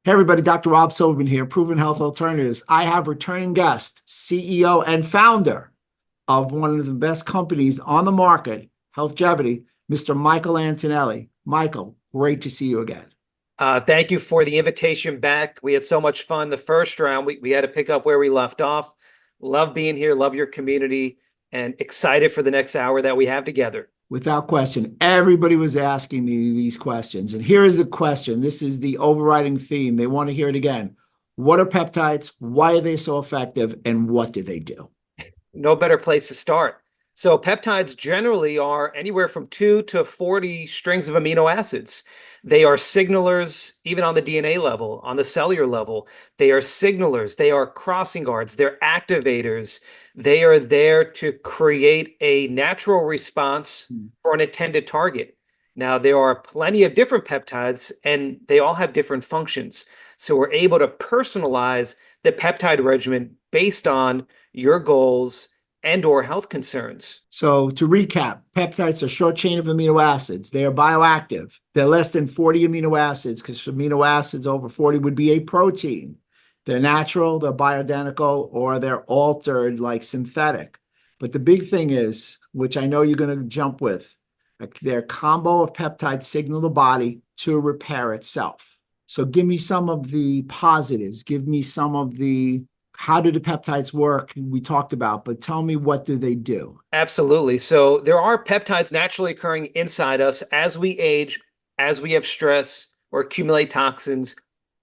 Hey everybody, Dr. Rob Silverman here, Proven Health Alternatives. I have returning guest, CEO and founder of one of the best companies on the market, Healthgevity, Mr. Michael Antonelli. Michael, great to see you again. Thank you for the invitation back. We had so much fun the first round. We had to pick up where we left off. Love being here, love your community, and excited for the next hour that we have together. Without question, everybody was asking me these questions. And here is the question. This is the overriding theme. They want to hear it again. What are peptides? Why are they so effective? And what do they do? No better place to start. So peptides generally are anywhere from 2 to 40 strings of amino acids. They are signalers, even on the DNA level, on the cellular level. They are signalers. They are crossing guards. They're activators. They are there to create a natural response for an intended target. Now, there are plenty of different peptides, and they all have different functions. So we're able to personalize the peptide regimen based on your goals and or health concerns. So to recap, peptides are short chain of amino acids. They are bioactive. They're less than 40 amino acids because amino acids over 40 would be a protein. They're natural, they're bioidentical, or they're altered like synthetic. But the big thing is, which I know you're going to jump with, their combo of peptides signal the body to repair itself. So give me some of the positives. Give me some of the how do the peptides work we talked about, but tell me, what do they do? Absolutely. So there are peptides naturally occurring inside us as we age, as we have stress or accumulate toxins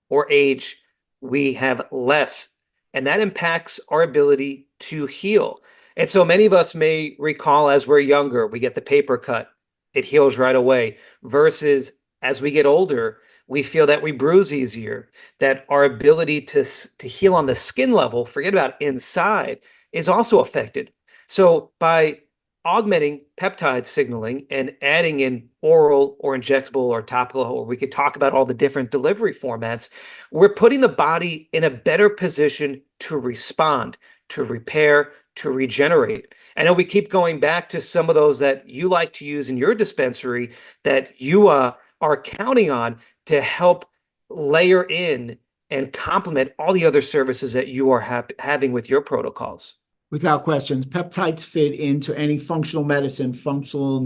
or age, we have less, and that impacts our ability to heal. And so many of us may recall as we're younger, we get the paper cut, it heals right away, versus as we get older, we feel that we bruise easier, that our ability to heal on the skin level, forget about inside, is also affected. So by augmenting peptide signaling and adding in oral or injectable or topical, or we could talk about all the different delivery formats, we're putting the body in a better position to respond, to repair, to regenerate. I know we keep going back to some of those that you like to use in your dispensary that you are counting on to help layer in and complement all the other services that you are having with your protocols. Without questions, peptides fit into any functional medicine, functional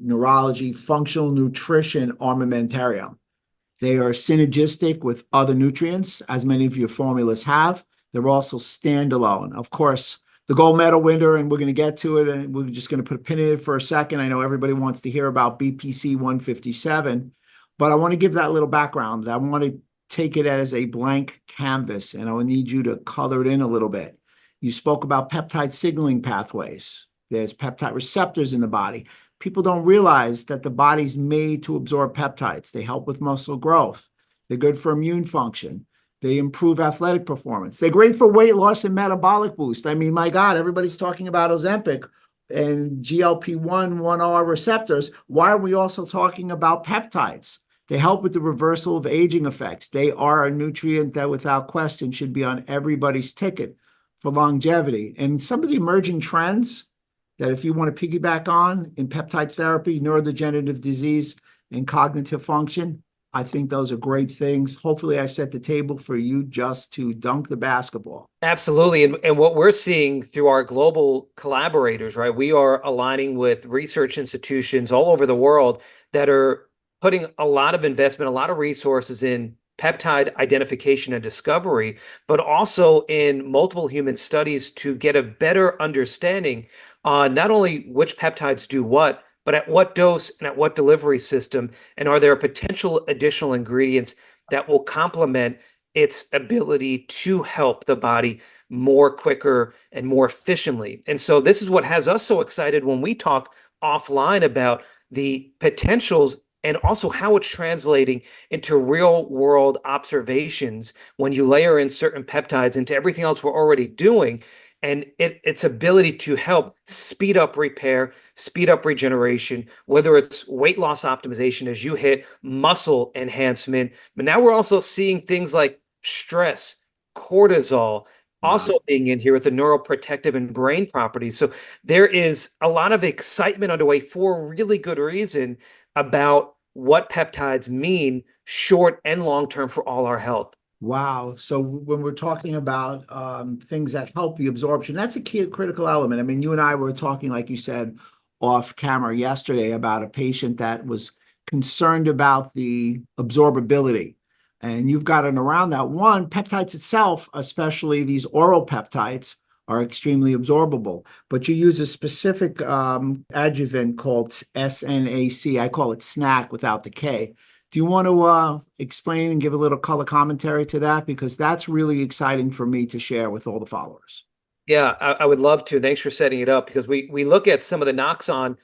neurology, functional nutrition armamentarium. They are synergistic with other nutrients, as many of your formulas have. They're also standalone. Of course, the gold medal winner, and we're going to get to it, and we're just going to put a pin in it for a second. I know everybody wants to hear about BPC-157, but I want to give that little background. I want to take it as a blank canvas, and I will need you to color it in a little bit. You spoke about peptide signaling pathways. There's peptide receptors in the body. People don't realize that the body's made to absorb peptides. They help with muscle growth. They're good for immune function. They improve athletic performance. They're great for weight loss and metabolic boost. I mean, my God, everybody's talking about Ozempic and GLP-1, 1R receptors. Why are we also talking about peptides? They help with the reversal of aging effects. They are a nutrient that, without question, should be on everybody's ticket for longevity. And some of the emerging trends that, if you want to piggyback on in peptide therapy, neurodegenerative disease, and cognitive function, I think those are great things. Hopefully I set the table for you just to dunk the basketball. Absolutely. And what we're seeing through our global collaborators, right? We are aligning with research institutions all over the world that are putting a lot of investment, a lot of resources in peptide identification and discovery, but also in multiple human studies to get a better understanding on not only which peptides do what, but at what dose and at what delivery system, and are there potential additional ingredients that will complement its ability to help the body more quicker and more efficiently. And so this is what has us so excited when we talk offline about the potentials and also how it's translating into real world observations when you layer in certain peptides into everything else we're already doing, and its ability to help speed up repair, speed up regeneration, whether it's weight loss optimization as you hit, muscle enhancement. But now we're also seeing things like stress, cortisol, also being in here with the neuroprotective and brain properties. So there is a lot of excitement underway for really good reason about what peptides mean short and long term for all our health. Wow. So when we're talking about things that help the absorption, that's a key critical element. I mean, you and I were talking, like you said, off camera yesterday about a patient that was concerned about the absorbability. And you've gotten around that. One, peptides itself, especially these oral peptides, are extremely absorbable. But you use a specific adjuvant called SNAC. I call it SNAC without the K. Do you want to explain and give a little color commentary to that? Because that's really exciting for me to share with all the followers. Yeah, I would love to. Thanks for setting it up, because we look at some of the knocks on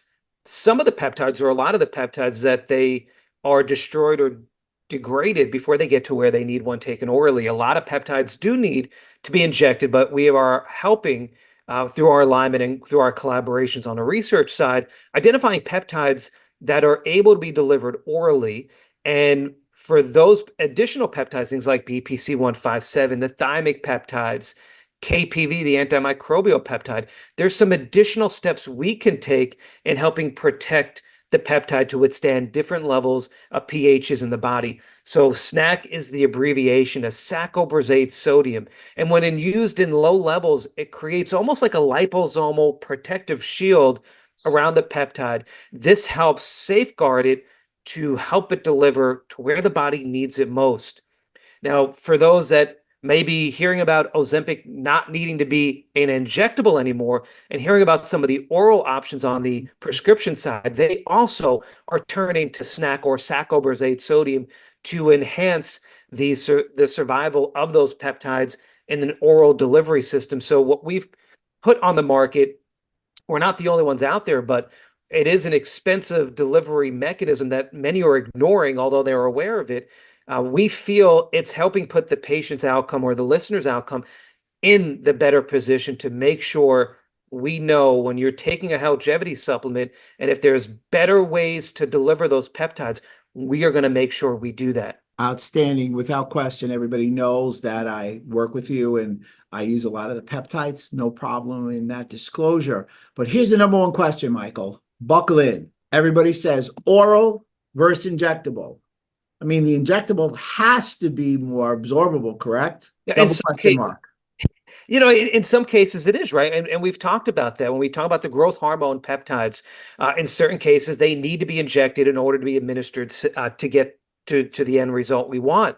some of the peptides, or a lot of the peptides, that they are destroyed or degraded before they get to where they need one taken orally. A lot of peptides do need to be injected, but we are helping through our alignment and through our collaborations on the research side, identifying peptides that are able to be delivered orally. And for those additional peptides, things like BPC-157, the thymic peptides, KPV, the antimicrobial peptide, there's some additional steps we can take in helping protect the peptide to withstand different levels of pHs in the body. So SNAC is the abbreviation of saccharobrazate sodium. And when used in low levels, it creates almost like a liposomal protective shield around the peptide. This helps safeguard it to help it deliver to where the body needs it most. Now, for those that may be hearing about Ozempic not needing to be an injectable anymore and hearing about some of the oral options on the prescription side, they also are turning to SNAC or saccharobrazate sodium to enhance the survival of those peptides in an oral delivery system. So what we've put on the market, we're not the only ones out there, but it is an expensive delivery mechanism that many are ignoring, although they're aware of it. We feel it's helping put the patient's outcome or the listener's outcome in the better position to make sure we know when you're taking a longevity supplement, and if there's better ways to deliver those peptides, we are going to make sure we do that. Outstanding. Without question, everybody knows that I work with you and I use a lot of the peptides. No problem in that disclosure. But here's the number one question, Michael. Buckle in. Everybody says oral versus injectable. I mean, the injectable has to be more absorbable, correct? Yeah, in Double some question cases, mark. in some cases it is, right? And we've talked about that when we talk about the growth hormone peptides. In certain cases, they need to be injected in order to be administered to get to the end result we want.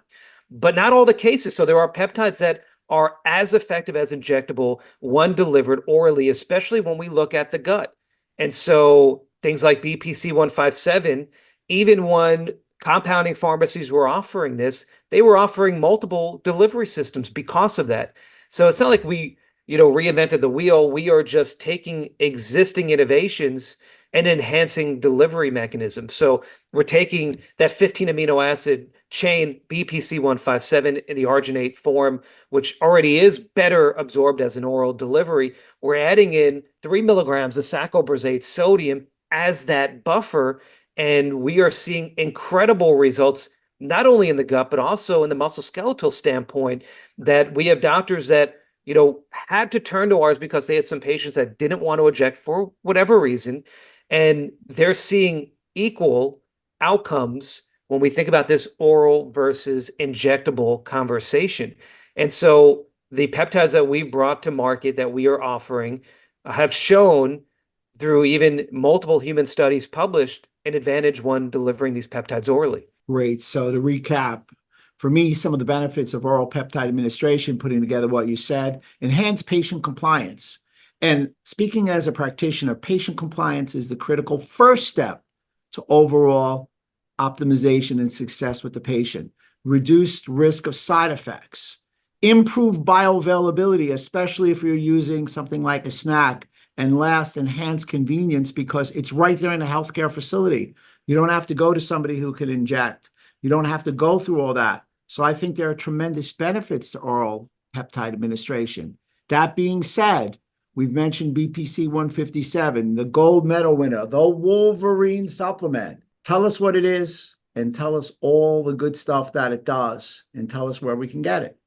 But not all the cases. So there are peptides that are as effective as injectable, one delivered orally, especially when we look at the gut. And so things like BPC-157, even when compounding pharmacies were offering this, they were offering multiple delivery systems because of that. So it's not like we, reinvented the wheel. We are just taking existing innovations and enhancing delivery mechanisms. So we're taking that 15 amino acid chain BPC-157 in the arginate form, which already is better absorbed as an oral delivery. We're adding in 3 milligrams of saccharobrazate sodium as that buffer, and we are seeing incredible results, not only in the gut, but also in the musculoskeletal standpoint, that we have doctors that, had to turn to ours because they had some patients that didn't want to inject for whatever reason. And they're seeing equal outcomes when we think about this oral versus injectable conversation. And so the peptides that we've brought to market that we are offering have shown through even multiple human studies published an advantage when delivering these peptides orally. Great. So to recap, for me, some of the benefits of oral peptide administration, putting together what you said, enhance patient compliance. And speaking as a practitioner, patient compliance is the critical first step to overall optimization and success with the patient. Reduced risk of side effects, improve bioavailability, especially if you're using something like a snack, and last, enhance convenience because it's right there in the healthcare facility. You don't have to go to somebody who can inject. You don't have to go through all that. So I think there are tremendous benefits to oral peptide administration. That being said, we've mentioned BPC-157, the gold medal winner, the Wolverine supplement. Tell us what it is and tell us all the good stuff that it does and tell us where we can get it.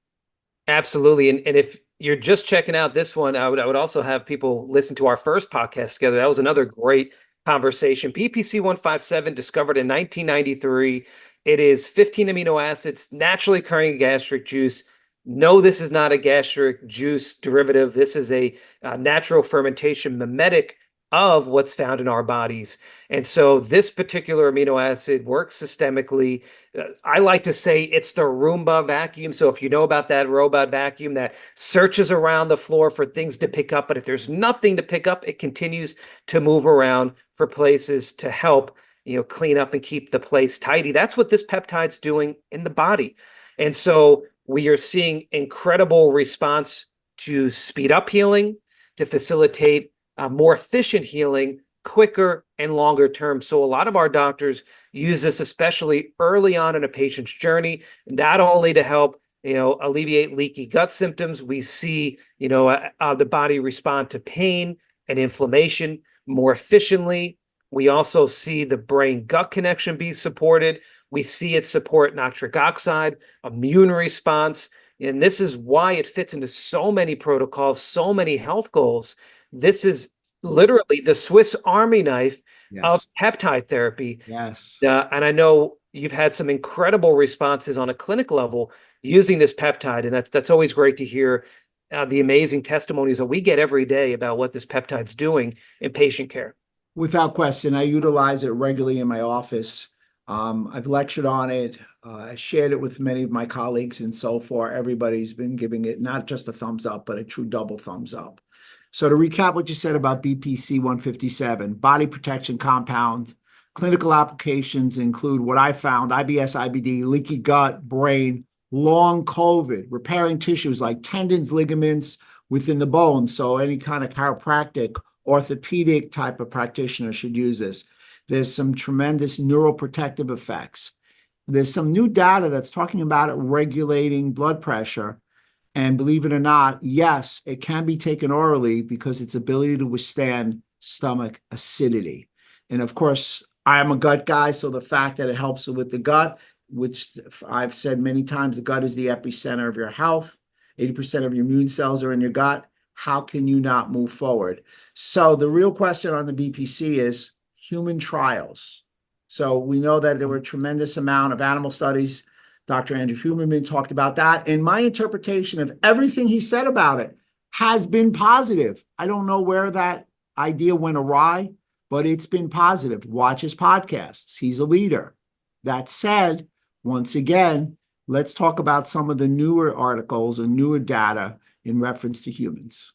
Absolutely. And if you're just checking out this one, I would also have people listen to our first podcast together. That was another great conversation. BPC-157, discovered in 1993. It is 15 amino acids, naturally occurring in gastric juice. No, this is not a gastric juice derivative. This is a natural fermentation mimetic of what's found in our bodies. And so this particular amino acid works systemically. I like to say it's the Roomba vacuum. So if you know about that robot vacuum that searches around the floor for things to pick up, but if there's nothing to pick up, it continues to move around for places to help, clean up and keep the place tidy. That's what this peptide's doing in the body. And so we are seeing incredible response to speed up healing, to facilitate more efficient healing, quicker and longer term. So a lot of our doctors use this, especially early on in a patient's journey, not only to help, alleviate leaky gut symptoms. We see, the body respond to pain and inflammation more efficiently. We also see the brain-gut connection be supported. We see it support nitric oxide, immune response. And this is why it fits into so many protocols, so many health goals. This is literally the Swiss Army knife of peptide therapy. Yes. And I know you've had some incredible responses on a clinical level using this peptide. And that's always great to hear the amazing testimonies that we get every day about what this peptide's doing in patient care. Without question, I utilize it regularly in my office. I've lectured on it. I shared it with many of my colleagues, and so far, everybody's been giving it not just a thumbs up, but a true double thumbs up. So to recap what you said about BPC-157, body protection compound, clinical applications include what I found: IBS, IBD, leaky gut, brain, long COVID, repairing tissues like tendons, ligaments within the bones. So any kind of chiropractic, orthopedic type of practitioner should use this. There's some tremendous neuroprotective effects. There's some new data that's talking about it regulating blood pressure. And believe it or not, yes, it can be taken orally because its ability to withstand stomach acidity. And of course, I am a gut guy, so the fact that it helps with the gut, which I've said many times, the gut is the epicenter of your health. 80% of your immune cells are in your gut. How can you not move forward? So the real question on the BPC is human trials. So we know that there were a tremendous amount of animal studies. Dr. Andrew Huberman talked about that. And my interpretation of everything he said about it has been positive. I don't know where that idea went awry, but it's been positive. Watch his podcasts. He's a leader. That said, once again, let's talk about some of the newer articles and newer data in reference to humans.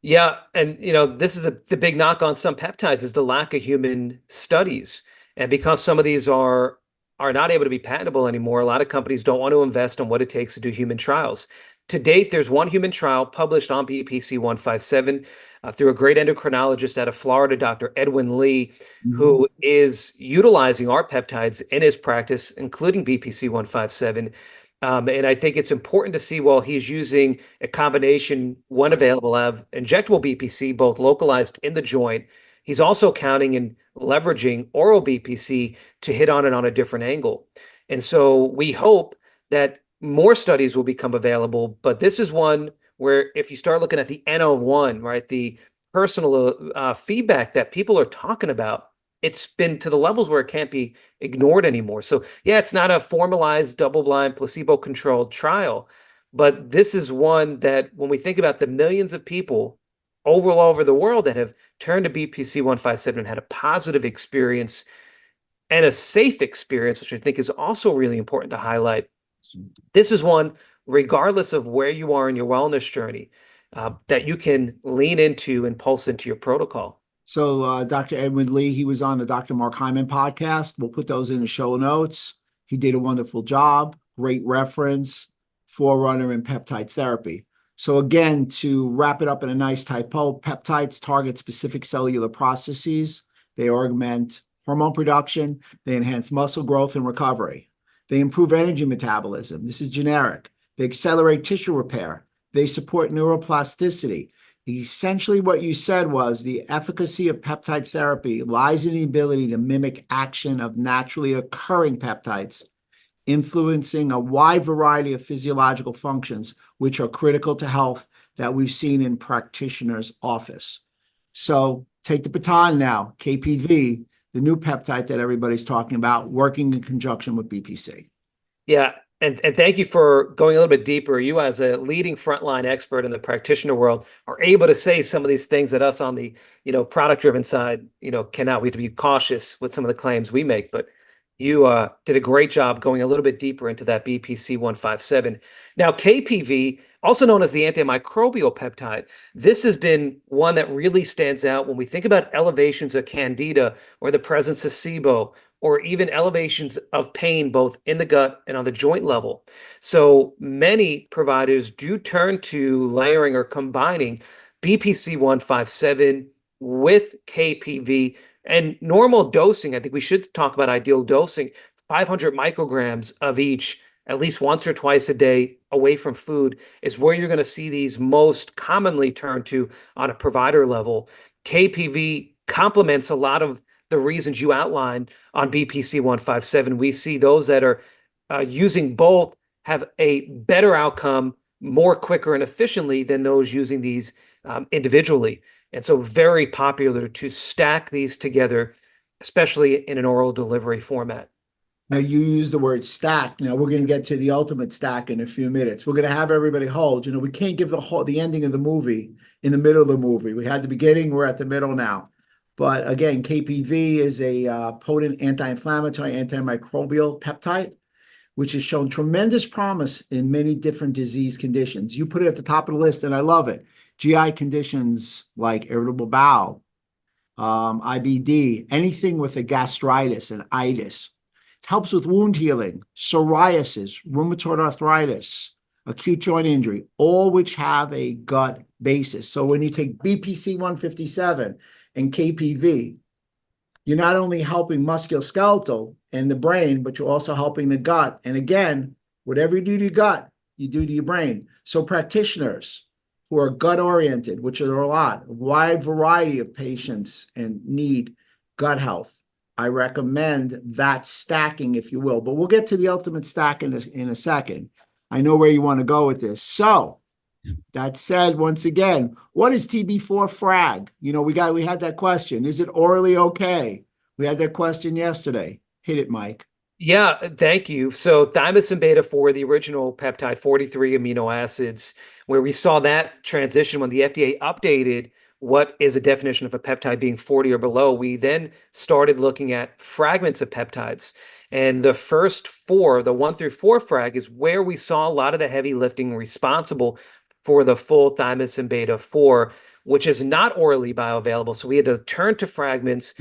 Yeah, and this is the big knock on some peptides is the lack of human studies. And because some of these are not able to be patentable anymore, a lot of companies don't want to invest in what it takes to do human trials. To date, there's one human trial published on BPC-157 through a great endocrinologist out of Florida, Dr. Edwin Lee, who is utilizing our peptides in his practice, including BPC-157. And I think it's important to see, while he's using a combination, one available of injectable BPC, both localized in the joint, he's also counting and leveraging oral BPC to hit on it on a different angle. And so we hope that more studies will become available, but this is one where if you start looking at the N of one, right, the personal feedback that people are talking about, it's been to the levels where it can't be ignored anymore. So yeah, it's not a formalized double-blind placebo-controlled trial, but this is one that when we think about the millions of people all over the world that have turned to BPC-157 and had a positive experience and a safe experience, which I think is also really important to highlight. This is one, regardless of where you are in your wellness journey, that you can lean into and pulse into your protocol. So Dr. Edwin Lee, he was on the Dr. Mark Hyman podcast. We'll put those in the show notes. He did a wonderful job, great reference, forerunner in peptide therapy. So again, to wrap it up in a nice typo, peptides target specific cellular processes. They augment hormone production. They enhance muscle growth and recovery. They improve energy metabolism. This is generic. They accelerate tissue repair. They support neuroplasticity. Essentially, what you said was the efficacy of peptide therapy lies in the ability to mimic action of naturally occurring peptides, influencing a wide variety of physiological functions, which are critical to health that we've seen in practitioners' office. So take the baton now, KPV, the new peptide that everybody's talking about, working in conjunction with BPC. Yeah, and thank you for going a little bit deeper. You, as a leading frontline expert in the practitioner world, are able to say some of these things that us on the product-driven side cannot. We have to be cautious with some of the claims we make, but you did a great job going a little bit deeper into that BPC-157. Now, KPV, also known as the antimicrobial peptide, this has been one that really stands out when we think about elevations of candida or the presence of SIBO, or even elevations of pain both in the gut and on the joint level. So many providers do turn to layering or combining BPC-157 with KPV. And normal dosing, I think we should talk about ideal dosing, 500 micrograms of each, at least once or twice a day away from food, is where you're going to see these most commonly turned to on a provider level. KPV complements a lot of the reasons you outlined on BPC-157. We see those that are using both have a better outcome more quicker and efficiently than those using these individually. And so very popular to stack these together, especially in an oral delivery format. Now, you use the word stack. Now, we're going to get to the ultimate stack in a few minutes. We're going to have everybody hold. We can't give the ending of the movie in the middle of the movie. We had the beginning. We're at the middle now. But again, KPV is a potent anti-inflammatory, antimicrobial peptide, which has shown tremendous promise in many different disease conditions. You put it at the top of the list, and I love it. GI conditions like irritable bowel, IBD, anything with a gastritis and itis. It helps with wound healing, psoriasis, rheumatoid arthritis, acute joint injury, all which have a gut basis. So when you take BPC-157 and KPV, you're not only helping musculoskeletal and the brain, but you're also helping the gut. And again, whatever you do to your gut, you do to your brain. So practitioners who are gut-oriented, which are a lot, a wide variety of patients and need gut health, I recommend that stacking, if you will. But we'll get to the ultimate stack in a second. I know where you want to go with this. So that said, once again, what is TB4 frag? We had that question. Is it orally okay? We had that question yesterday. Hit it, Mike. Yeah, thank you. So thymosin beta-4, the original peptide, 43 amino acids, where we saw that transition when the FDA updated what is a definition of a peptide being 40 or below. We then started looking at fragments of peptides. And the first four, the 1 through 4 frag, is where we saw a lot of the heavy lifting responsible for the full thymosin beta-4, which is not orally bioavailable. So we had to turn to fragments,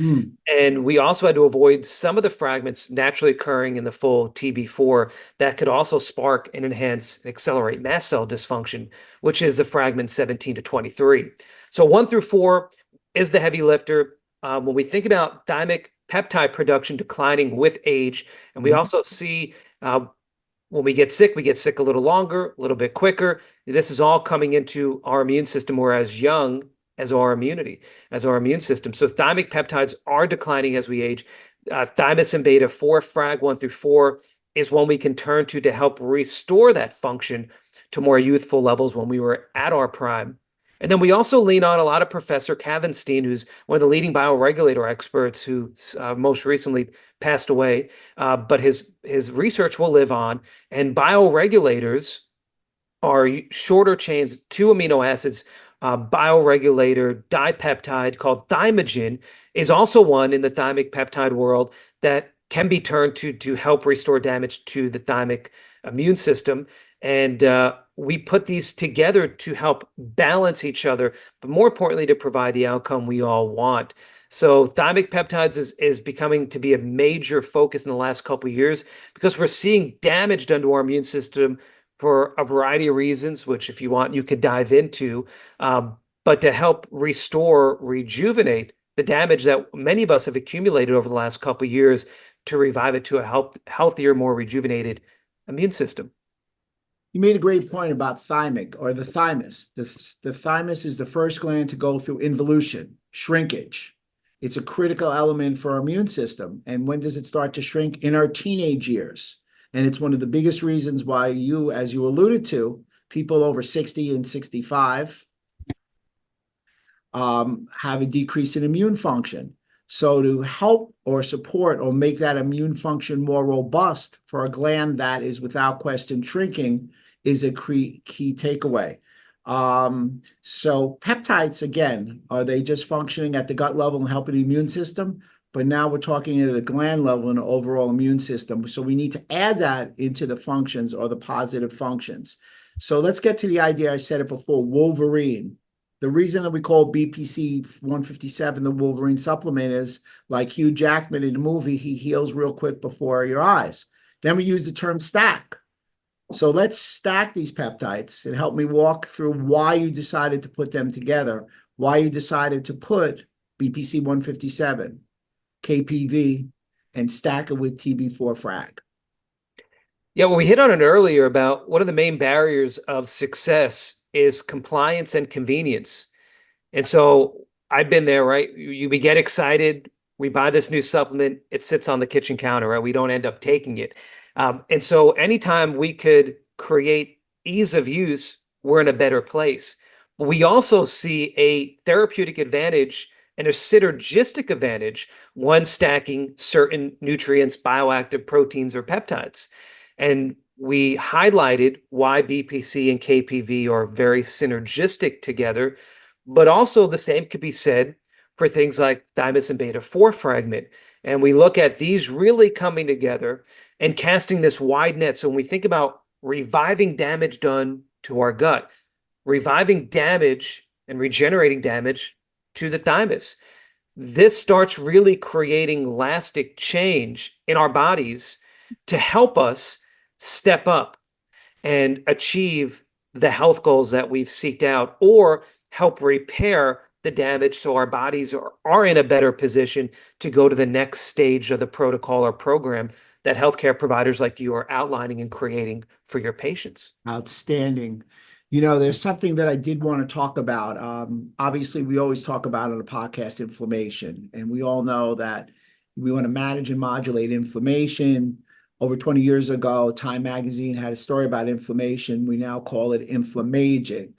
and we also had to avoid some of the fragments naturally occurring in the full TB4 that could also spark and enhance and accelerate mast cell dysfunction, which is the fragment 17 to 23. So 1 through 4 is the heavy lifter. When we think about thymic peptide production declining with age, and we also see when we get sick a little longer, a little bit quicker. This is all coming into our immune system. We're as young as our immunity, as our immune system. So thymic peptides are declining as we age. Thymosin beta-4 frag 1 through 4 is one we can turn to help restore that function to more youthful levels when we were at our prime. And then we also lean on a lot of Professor Kavenstein, who's one of the leading bioregulator experts who most recently passed away, but his research will live on. And bioregulators are shorter chains, 2 amino acids. Bioregulator dipeptide called thymogen is also one in the thymic peptide world that can be turned to help restore damage to the thymic immune system. And we put these together to help balance each other, but more importantly, to provide the outcome we all want. So thymic peptides is becoming to be a major focus in the last couple of years because we're seeing damage done to our immune system for a variety of reasons, which if you want, you could dive into, but to help restore, rejuvenate the damage that many of us have accumulated over the last couple of years to revive it to a healthier, more rejuvenated immune system. You made a great point about thymic or the thymus. The thymus is the first gland to go through involution, shrinkage. It's a critical element for our immune system. And when does it start to shrink? In our teenage years. And it's one of the biggest reasons why as you alluded to, people over 60 and 65 have a decrease in immune function. So to help or support or make that immune function more robust for a gland that is without question shrinking is a key takeaway. So peptides, again, are they just functioning at the gut level and helping the immune system? But now we're talking at a gland level and an overall immune system. So we need to add that into the functions or the positive functions. So let's get to the idea. I said it before, Wolverine. The reason that we call BPC-157 the Wolverine supplement is like Hugh Jackman in the movie, he heals real quick before your eyes. Then we use the term stack. So let's stack these peptides and help me walk through why you decided to put them together, why you decided to put BPC-157, KPV, and stack it with TB4 frag. Yeah, well, we hit on it earlier about one of the main barriers of success is compliance and convenience. And so I've been there, right? We get excited, we buy this new supplement, it sits on the kitchen counter, right? We don't end up taking it. And so anytime we could create ease of use, we're in a better place. But we also see a therapeutic advantage and a synergistic advantage when stacking certain nutrients, bioactive proteins, or peptides. And we highlighted why BPC and KPV are very synergistic together, but also the same could be said for things like thymus and beta-4 fragment. And we look at these really coming together and casting this wide net. So when we think about reviving damage done to our gut, reviving damage and regenerating damage to the thymus, this starts really creating lasting change in our bodies to help us step up and achieve the health goals that we've seeked out, or help repair the damage so our bodies are in a better position to go to the next stage of the protocol or program that healthcare providers like you are outlining and creating for your patients. Outstanding. You know, there's something that I did want to talk about. Obviously, we always talk about on the podcast inflammation, and we all know that we want to manage and modulate inflammation. Over 20 years ago, Time magazine had a story about inflammation. We now call it inflammaging.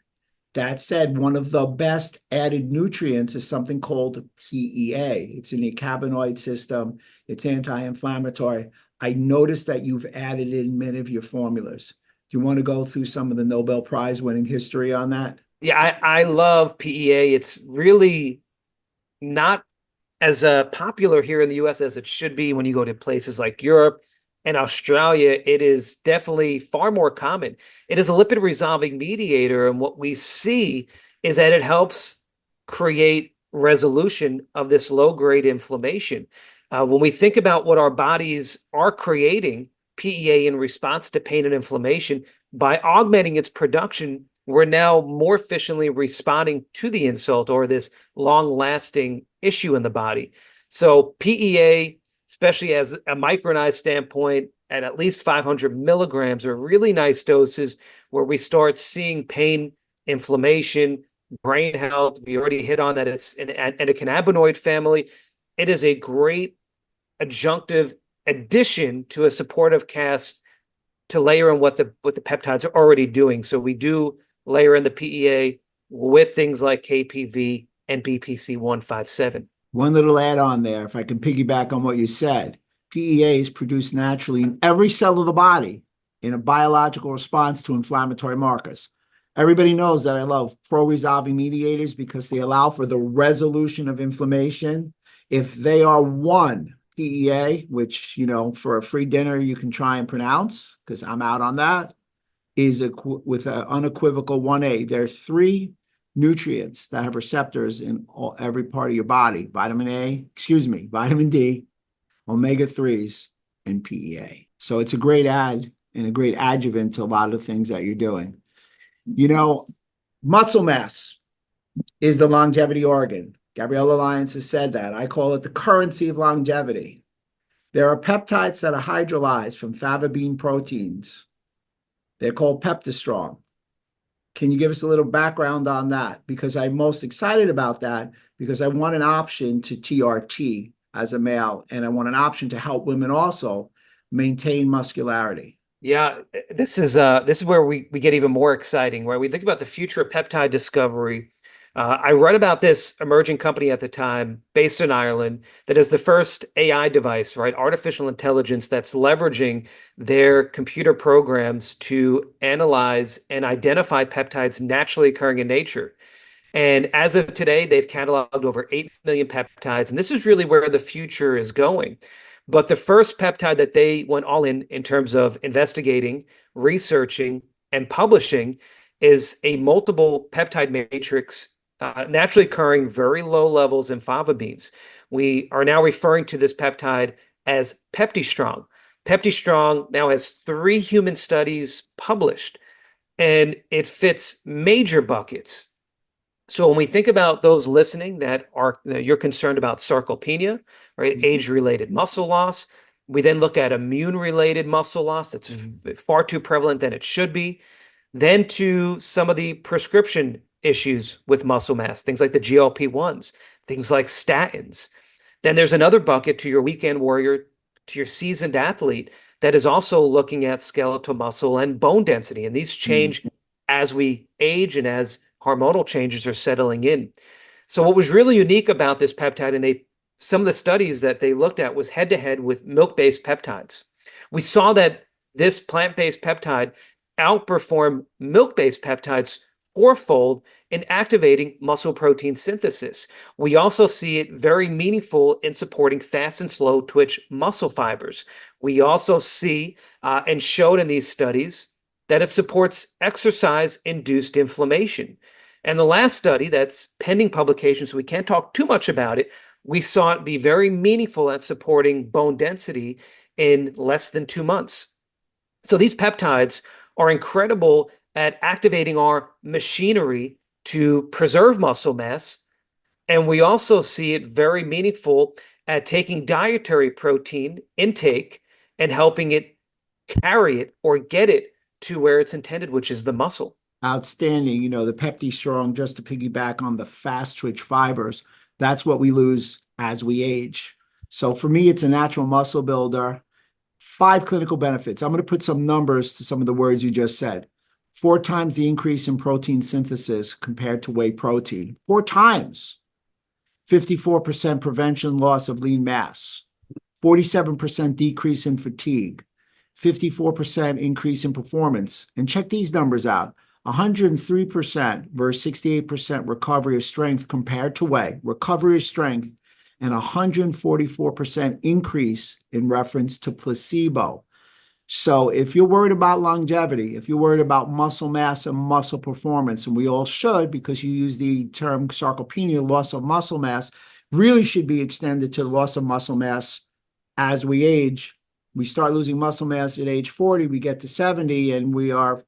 That said, one of the best added nutrients is something called PEA. It's in the cannabinoid system. It's anti-inflammatory. I noticed that you've added it in many of your formulas. Do you want to go through some of the Nobel Prize winning history on that? Yeah, I love PEA. It's really not as popular here in the US as it should be. When you go to places like Europe and Australia, it is definitely far more common. It is a lipid resolving mediator, and what we see is that it helps create resolution of this low-grade inflammation. When we think about what our bodies are creating, PEA in response to pain and inflammation, by augmenting its production, we're now more efficiently responding to the insult or this long-lasting issue in the body. So PEA, especially as a micronized standpoint, at least 500 milligrams, are really nice doses where we start seeing pain, inflammation, brain health. We already hit on that. It's in a cannabinoid family. It is a great adjunctive addition to a supportive cast to layer in what the peptides are already doing. So we do layer in the PEA with things like KPV and BPC-157. One little add-on there, if I can piggyback on what you said. PEA is produced naturally in every cell of the body in a biological response to inflammatory markers. Everybody knows that I love pro-resolving mediators because they allow for the resolution of inflammation. If they are one, PEA, which, you know, for a free dinner you can try and pronounce, because I'm out on that, is with an unequivocal 1A. There are three nutrients that have receptors in every part of your body: vitamin D, omega-3s, and PEA. So it's a great add and a great adjuvant to a lot of things that you're doing. You know, muscle mass is the longevity organ. Gabrielle Alliance has said that. I call it the currency of longevity. There are peptides that are hydrolyzed from fava bean proteins. They're called peptiStrong. Can you give us a little background on that? Because I'm most excited about that because I want an option to TRT as a male, and I want an option to help women also maintain muscularity. Yeah, this is where we get even more exciting, where we think about the future of peptide discovery. I read about this emerging company at the time, based in Ireland, that is the first AI device, right? Artificial intelligence that's leveraging their computer programs to analyze and identify peptides naturally occurring in nature. And as of today, they've cataloged over 8 million peptides. And this is really where the future is going. But the first peptide that they went all in terms of investigating, researching, and publishing is a multiple peptide matrix, naturally occurring very low levels in fava beans. We are now referring to this peptide as peptiStrong. peptiStrong now has 3 human studies published, and it fits major buckets. So when we think about those listening that you're concerned about sarcopenia, right? Age-related muscle loss. We then look at immune-related muscle loss that's far too prevalent than it should be. Then to some of the prescription issues with muscle mass, things like the GLP-1s, things like statins. Then there's another bucket to your weekend warrior, to your seasoned athlete that is also looking at skeletal muscle and bone density. And these change as we age and as hormonal changes are settling in. So what was really unique about this peptide, and some of the studies that they looked at was head-to-head with milk-based peptides. We saw that this plant-based peptide outperformed milk-based peptides fourfold in activating muscle protein synthesis. We also see it very meaningful in supporting fast and slow twitch muscle fibers. We also see and showed in these studies that it supports exercise-induced inflammation. And the last study that's pending publication, so we can't talk too much about it, we saw it be very meaningful at supporting bone density in less than 2 months. So these peptides are incredible at activating our machinery to preserve muscle mass. And we also see it very meaningful at taking dietary protein intake and helping it carry it or get it to where it's intended, which is the muscle. Outstanding. You know, the peptiStrong, just to piggyback on the fast twitch fibers, that's what we lose as we age. So for me, it's a natural muscle builder. 5 clinical benefits. I'm going to put some numbers to some of the words you just said. 4 times the increase in protein synthesis compared to whey protein. 4 times. 54% prevention loss of lean mass. 47% decrease in fatigue. 54% increase in performance. And check these numbers out. 103% versus 68% recovery of strength compared to whey. Recovery of strength. And 144% increase in reference to placebo. So if you're worried about longevity, if you're worried about muscle mass and muscle performance, and we all should, because you use the term sarcopenia, loss of muscle mass, really should be extended to the loss of muscle mass as we age. We start losing muscle mass at age 40, we get to 70, and we are,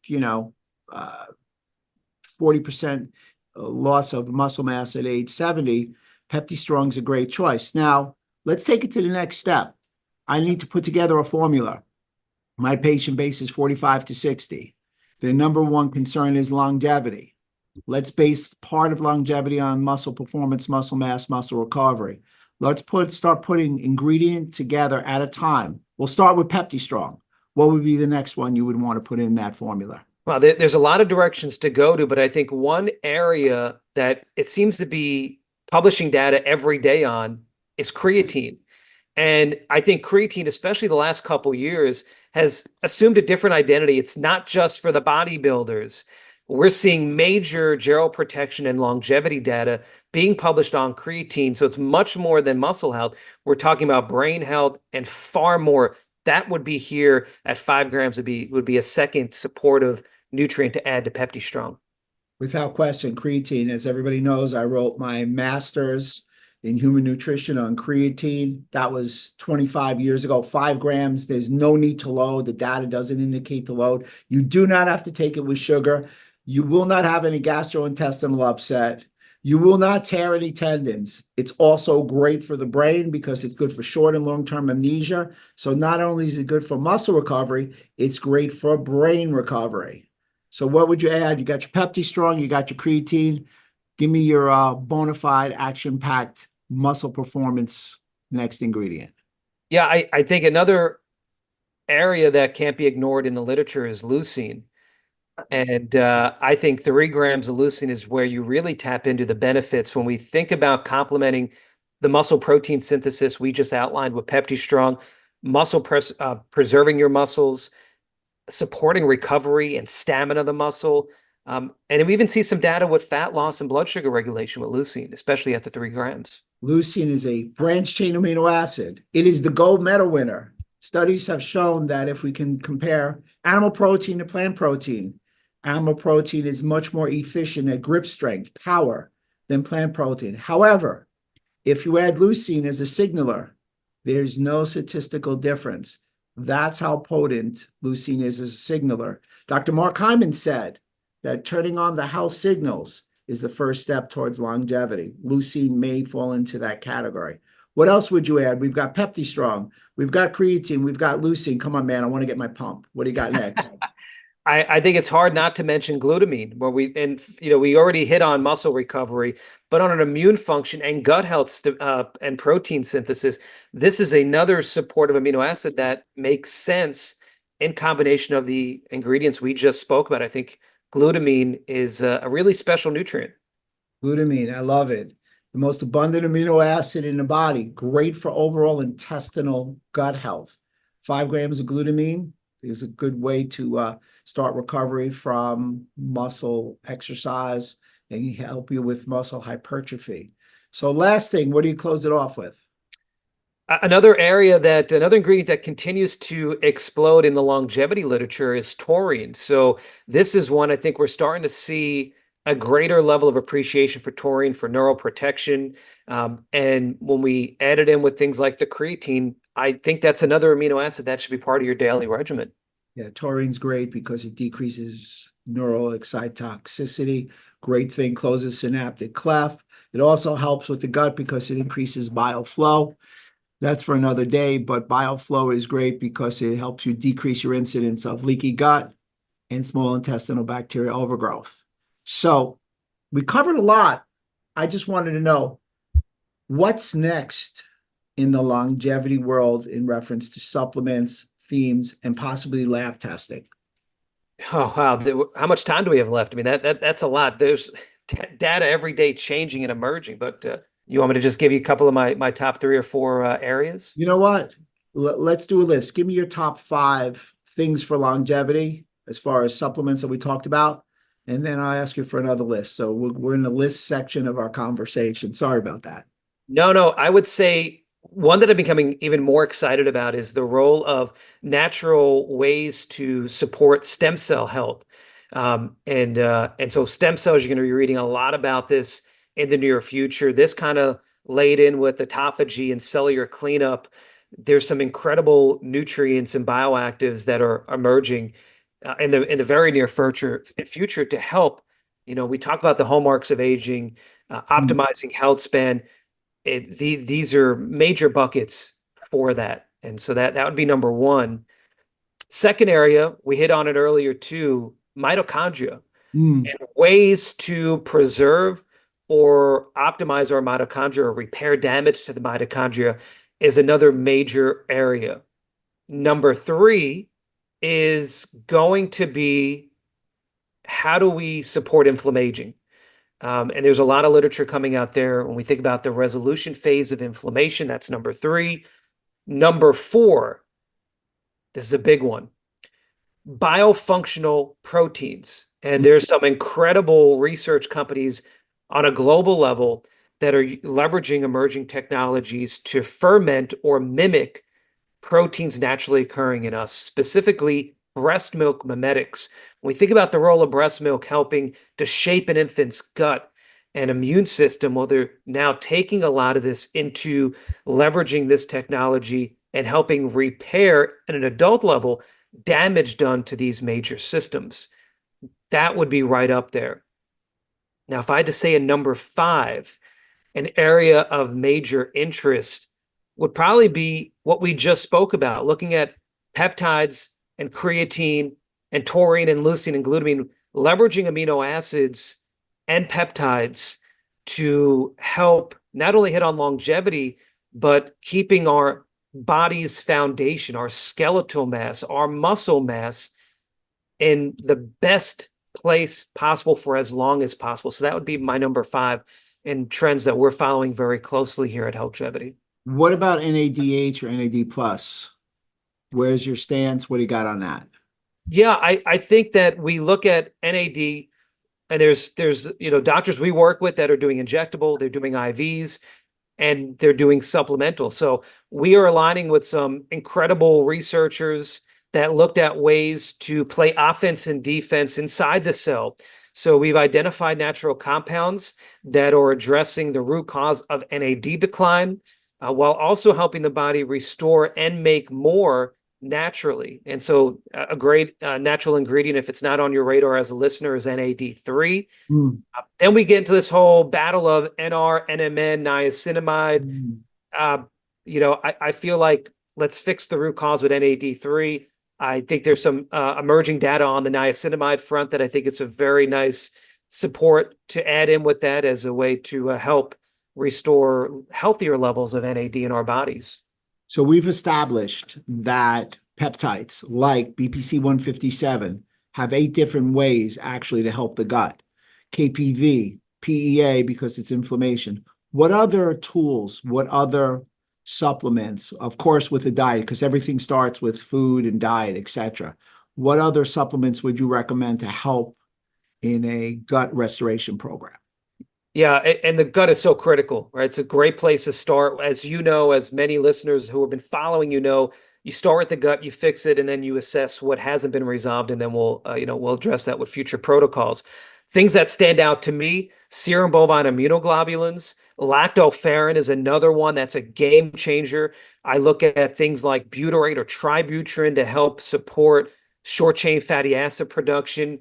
40% loss of muscle mass at age 70. peptiStrong is a great choice. Now, let's take it to the next step. I need to put together a formula. My patient base is 45 to 60. Their number one concern is longevity. Let's base part of longevity on muscle performance, muscle mass, muscle recovery. Let's start putting ingredients together at a time. We'll start with peptiStrong. What would be the next one you would want to put in that formula? Well, there's a lot of directions to go to, but I think one area that it seems to be publishing data every day on is creatine. And I think creatine, especially the last couple of years, has assumed a different identity. It's not just for the bodybuilders. We're seeing major geroprotection and longevity data being published on creatine. So it's much more than muscle health. We're talking about brain health and far more. That would be here at 5 grams would be a second supportive nutrient to add to peptiStrong. Without question, creatine. As everybody knows, I wrote my master's in human nutrition on creatine. That was 25 years ago. 5 grams, there's no need to load. The data doesn't indicate the load. You do not have to take it with sugar. You will not have any gastrointestinal upset. You will not tear any tendons. It's also great for the brain because it's good for short and long-term amnesia. So not only is it good for muscle recovery, it's great for brain recovery. So what would you add? You got your peptiStrong, you got your creatine. Give me your bona fide, action-packed muscle performance next ingredient. Yeah, I think another area that can't be ignored in the literature is leucine. And I think 3 grams of leucine is where you really tap into the benefits when we think about complementing the muscle protein synthesis we just outlined with PeptiStrong, preserving your muscles, supporting recovery and stamina of the muscle. And we even see some data with fat loss and blood sugar regulation with leucine, especially at the 3 grams. Leucine is a branched chain amino acid. It is the gold medal winner. Studies have shown that if we can compare animal protein to plant protein, animal protein is much more efficient at grip strength, power than plant protein. However, if you add leucine as a signaler, there's no statistical difference. That's how potent leucine is as a signaler. Dr. Mark Hyman said that turning on the health signals is the first step towards longevity. Leucine may fall into that category. What else would you add? We've got peptiStrong, we've got creatine, we've got leucine. Come on, man, I want to get my pump. What do you got next? I think it's hard not to mention glutamine, where we already hit on muscle recovery, but on an immune function and gut health and protein synthesis, this is another supportive amino acid that makes sense in combination of the ingredients we just spoke about. I think glutamine is a really special nutrient. Glutamine, I love it. The most abundant amino acid in the body, great for overall intestinal gut health. 5 grams of glutamine is a good way to start recovery from muscle exercise and help you with muscle hypertrophy. So last thing, what do you close it off with? Another ingredient that continues to explode in the longevity literature is taurine. So this is one I think we're starting to see a greater level of appreciation for taurine for neural protection. And when we add it in with things like the creatine, I think that's another amino acid that should be part of your daily regimen. Yeah, taurine's great because it decreases neural excitotoxicity. Great thing, closes synaptic cleft. It also helps with the gut because it increases bile flow. That's for another day, but bile flow is great because it helps you decrease your incidence of leaky gut and small intestinal bacterial overgrowth. So we covered a lot. I just wanted to know what's next in the longevity world in reference to supplements, themes, and possibly lab testing. Oh, wow. How much time do we have left? I mean, that's a lot. There's data every day changing and emerging, but you want me to just give you a couple of my top 3 or 4 areas? You know what? Let's do a list. Give me your top 5 things for longevity as far as supplements that we talked about, and then I'll ask you for another list. So we're in the list section of our conversation. Sorry about that. No, I would say one that I'm becoming even more excited about is the role of natural ways to support stem cell health. And so stem cells, you're going to be reading a lot about this in the near future. This kind of laid in with autophagy and cellular cleanup. There's some incredible nutrients and bioactives that are emerging in the very near future to help. We talk about the hallmarks of aging, optimizing health span. These are major buckets for that. And so that would be number one. Second area, we hit on it earlier too, mitochondria Mm. and ways to preserve or optimize our mitochondria or repair damage to the mitochondria is another major area. Number 3 is going to be how do we support inflammation? And there's a lot of literature coming out there when we think about the resolution phase of inflammation. That's number 3. Number 4, this is a big one, biofunctional proteins. And there's some incredible research companies on a global level that are leveraging emerging technologies to ferment or mimic proteins naturally occurring in us, specifically breast milk mimetics. When we think about the role of breast milk helping to shape an infant's gut and immune system, well, they're now taking a lot of this into leveraging this technology and helping repair at an adult level damage done to these major systems. That would be right up there. Now, if I had to say a number 5, an area of major interest would probably be what we just spoke about, looking at peptides and creatine and taurine and leucine and glutamine, leveraging amino acids and peptides to help not only hit on longevity, but keeping our body's foundation, our skeletal mass, our muscle mass in the best place possible for as long as possible. So that would be my number 5 in trends that we're following very closely here at Healthgevity. What about NADH or NAD plus? Where's your stance? What do you got on that? Yeah, I think that we look at NAD, and there's doctors we work with that are doing injectable, they're doing IVs, and they're doing supplemental. So we are aligning with some incredible researchers that looked at ways to play offense and defense inside the cell. So we've identified natural compounds that are addressing the root cause of NAD decline, while also helping the body restore and make more naturally. And so a great natural ingredient, if it's not on your radar as a listener, is NAD3. Mm. Then we get into this whole battle of NR, NMN, niacinamide. Mm. I feel like let's fix the root cause with NAD3. I think there's some emerging data on the niacinamide front that I think it's a very nice support to add in with that as a way to help restore healthier levels of NAD in our bodies. So we've established that peptides like BPC-157 have 8 different ways actually to help the gut. KPV, PEA because it's inflammation. What other tools, what other supplements, of course with the diet, because everything starts with food and diet, etc. What other supplements would you recommend to help in a gut restoration program? Yeah, and the gut is so critical, right? It's a great place to start. As you know, as many listeners who have been following, you start with the gut, you fix it, and then you assess what hasn't been resolved, and then we'll address that with future protocols. Things that stand out to me: serum bovine immunoglobulins, lactoferrin is another one that's a game changer. I look at things like butyrate or tributrin to help support short chain fatty acid production.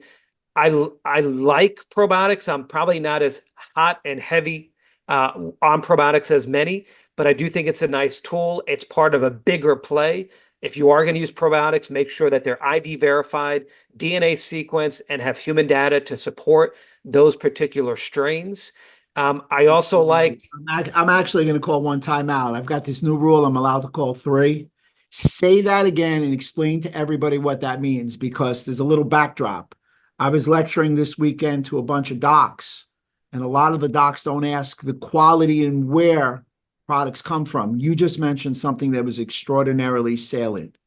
I like probiotics. I'm probably not as hot and heavy on probiotics as many, but I do think it's a nice tool. It's part of a bigger play. If you are going to use probiotics, make sure that they're ID verified, DNA sequenced, and have human data to support those particular strains. I also like. I'm actually going to call one timeout. I've got this new rule. I'm allowed to call 3. Say that again and explain to everybody what that means, because there's a little backdrop. I was lecturing this weekend to a bunch of docs, and a lot of the docs don't ask the quality and where products come from. You just mentioned something that was extraordinarily salient.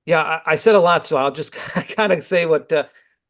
Yeah, I said a lot, so I'll just kind of say what,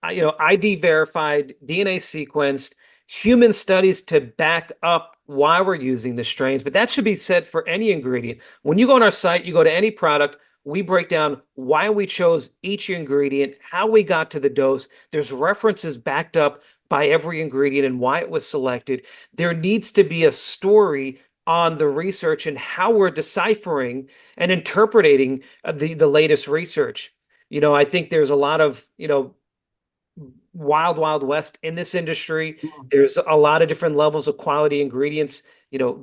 ID verified, DNA sequenced, human studies to back up why we're using the strains, but that should be said for any ingredient. When you go on our site, you go to any product, we break down why we chose each ingredient, how we got to the dose. There's references backed up by every ingredient and why it was selected. There needs to be a story on the research and how we're deciphering and interpreting the latest research. I think there's a lot of, wild west in this industry. There's a lot of different levels of quality ingredients,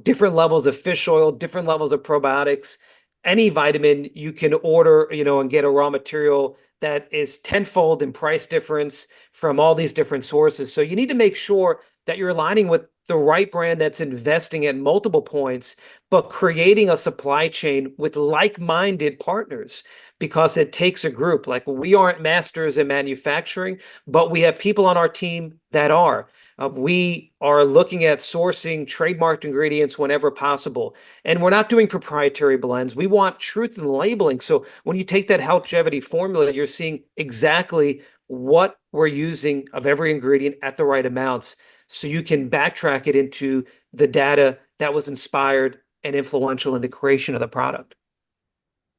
different levels of fish oil, different levels of probiotics. Any vitamin you can order, and get a raw material that is tenfold in price difference from all these different sources. So you need to make sure that you're aligning with the right brand that's investing at multiple points, but creating a supply chain with like-minded partners, because it takes a group. Like, we aren't masters in manufacturing, but we have people on our team that are. We are looking at sourcing trademarked ingredients whenever possible. And we're not doing proprietary blends. We want truth in labeling. So when you take that Healthgevity formula, you're seeing exactly what we're using of every ingredient at the right amounts, so you can backtrack it into the data that was inspired and influential in the creation of the product.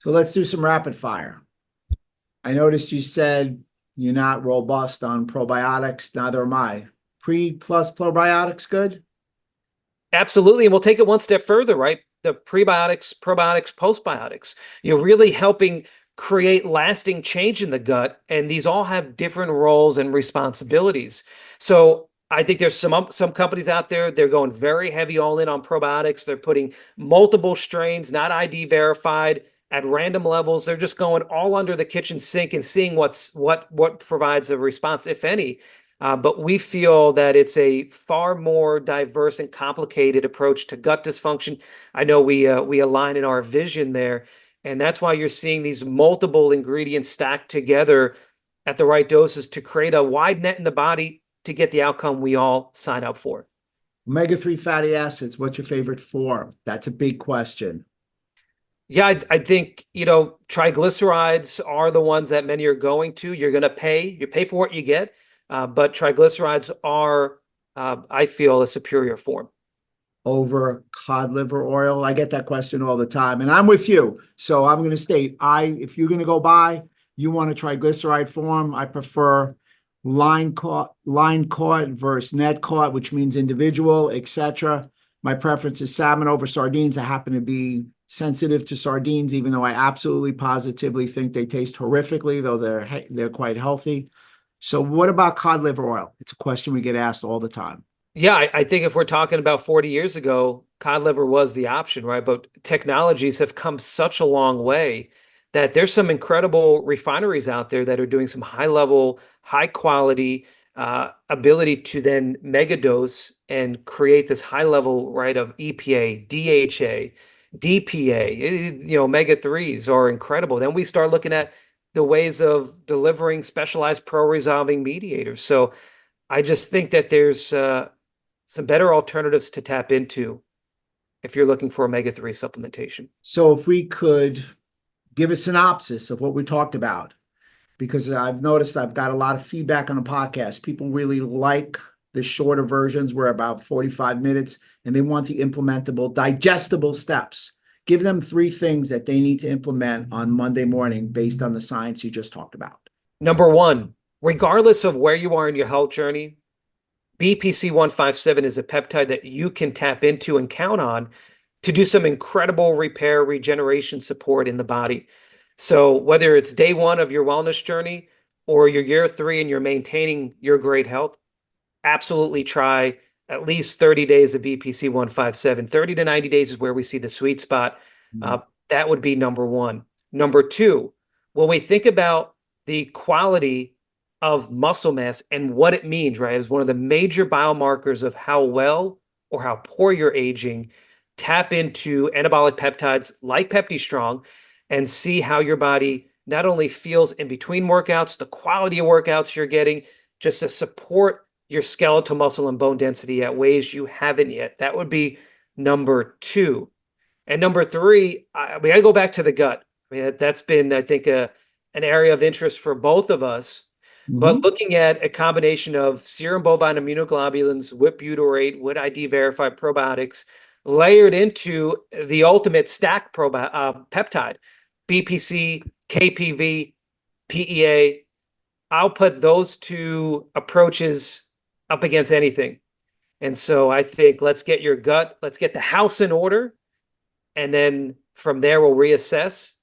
So let's do some rapid fire. I noticed you said you're not robust on probiotics. Neither am I. Pre plus probiotics good? Absolutely. And we'll take it one step further, right? The prebiotics, probiotics, postbiotics. You're really helping create lasting change in the gut. And these all have different roles and responsibilities. So I think there's some companies out there, they're going very heavy all in on probiotics. They're putting multiple strains, not ID verified, at random levels. They're just going all under the kitchen sink and seeing what provides a response, if any. But we feel that it's a far more diverse and complicated approach to gut dysfunction. I know we align in our vision there, and that's why you're seeing these multiple ingredients stacked together at the right doses to create a wide net in the body to get the outcome we all sign up for. Omega-3 fatty acids, what's your favorite form? That's a big question. Yeah, I think, triglycerides are the ones that many are going to. You're going to pay. You pay for what you get. But triglycerides are, I feel, a superior form. Over cod liver oil? I get that question all the time, and I'm with you. So I'm going to state, if you're going to go buy, you want a triglyceride form, I prefer line caught versus net caught, which means individual, etc. My preference is salmon over sardines. I happen to be sensitive to sardines, even though I absolutely positively think they taste horrifically, though they're quite healthy. So what about cod liver oil? It's a question we get asked all the time. Yeah, I think if we're talking about 40 years ago, cod liver was the option, right? But technologies have come such a long way that there's some incredible refineries out there that are doing some high level, high quality ability to then megadose and create this high level, right, of EPA, DHA, DPA. Omega 3s are incredible. Then we start looking at the ways of delivering specialized pro-resolving mediators. So I just think that there's some better alternatives to tap into if you're looking for omega-3 supplementation. So if we could give a synopsis of what we talked about, because I've noticed I've got a lot of feedback on the podcast. People really like the shorter versions. We're about 45 minutes, and they want the implementable, digestible steps. Give them 3 things that they need to implement on Monday morning based on the science you just talked about. Number 1, regardless of where you are in your health journey, BPC-157 is a peptide that you can tap into and count on to do some incredible repair, regeneration support in the body. So whether it's day 1 of your wellness journey or your year 3 and you're maintaining your great health, absolutely try at least 30 days of BPC-157. 30 to 90 days is where we see the sweet spot. That would be number 1. Number 2, when we think about the quality of muscle mass and what it means, right, as one of the major biomarkers of how well or how poor you're aging, tap into anabolic peptides like peptiStrong and see how your body not only feels in between workouts, the quality of workouts you're getting, just to support your skeletal muscle and bone density at ways you haven't yet. That would be number 2. And number 3, we got to go back to the gut. I mean, that's been, I think, an area of interest for both of us. But looking at a combination of serum bovine immunoglobulins, WIP butyrate, WIT ID verified probiotics, layered into the ultimate stack peptide, BPC, KPV, PEA, I'll put those 2 approaches up against anything. And so I think let's get your gut, let's get the house in order, and then from there we'll reassess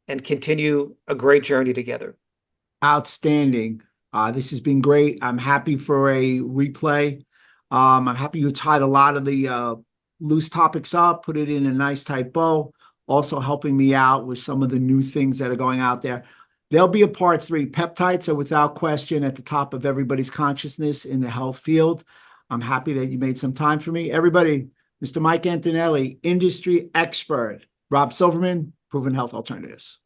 and continue a great journey together. Outstanding. This has been great. I'm happy for a replay. I'm happy you tied a lot of the loose topics up, put it in a nice tight bow, also helping me out with some of the new things that are going out there. There'll be a part 3. Peptides are without question at the top of everybody's consciousness in the health field. I'm happy that you made some time for me. Everybody, Mr. Mike Antonelli, industry expert. Rob Silverman, Proven Health Alternatives.